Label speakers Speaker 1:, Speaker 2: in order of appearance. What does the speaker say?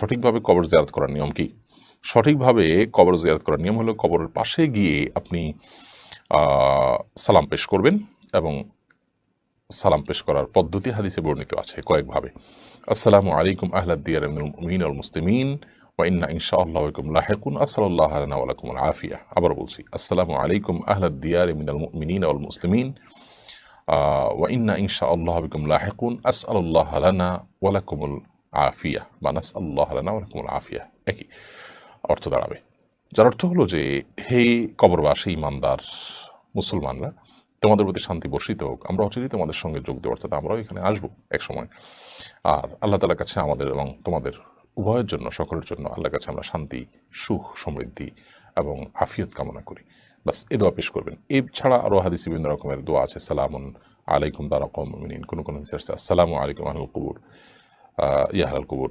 Speaker 1: সঠিকভাবে কবর জিয়ারত করার নিয়ম কি? সঠিকভাবে কবর জিয়ারত করার নিয়ম হলো কবরের পাশে গিয়ে আপনি সালাম পেশ করবেন, এবং সালাম পেশ করার পদ্ধতি হাদিসে বর্ণিত আছে কয়েকভাবে। আসসালামু আলাইকুম আহলাদ দিয়ার মিনাল মুমিনিন ওয়াল মুসলিমিন ওয়া ইন্না ইনশাআল্লাহু বিকুম লাহিকুন আসসালাল্লাহু লানা ওয়া লাকুমুল আফিয়া। আবার বলছি, আসসালামু আলাইকুম আহলাদ দিয়ার মিনাল মুমিনিন ওয়াল মুসলিমিন ওয়া ইন্না ইনশাআল্লাহু বিকুম লাহিকুন আসসালাল্লাহু লানা ওয়া লাকুমুল আফিয়া বা নাসআল্লাহু লানা ওয়া লাকুমুল আফিয়া, একই অর্থ দাঁড়াবে। যার অর্থ হলো যে, হে কবরবাসী ইমানদার মুসলমানরা, তোমাদের প্রতি শান্তি বর্ষিত হোক। আমরা অচিরেই তোমাদের সঙ্গে যোগ দেব, অর্থাৎ আমরাও এখানে আসবো এক সময়। আর আল্লাহ তাআলার কাছে আমাদের এবং তোমাদের উভয়ের জন্য, সকলের জন্য আল্লাহর কাছে আমরা শান্তি, সুখ, সমৃদ্ধি এবং আফিয়ত কামনা করি। বাস এ দোয়া পেশ করবেন। এছাড়া আরও হাদিসে বিভিন্ন রকমের দোয়া আছে। সালামুন আলাইকুম দারা কওমিন মুমিনিন, কোন কোন হাদিসে আছে আসসালামু আলাইকুম আহলাল কুবুর, ইয়া আহলাল কুবুর।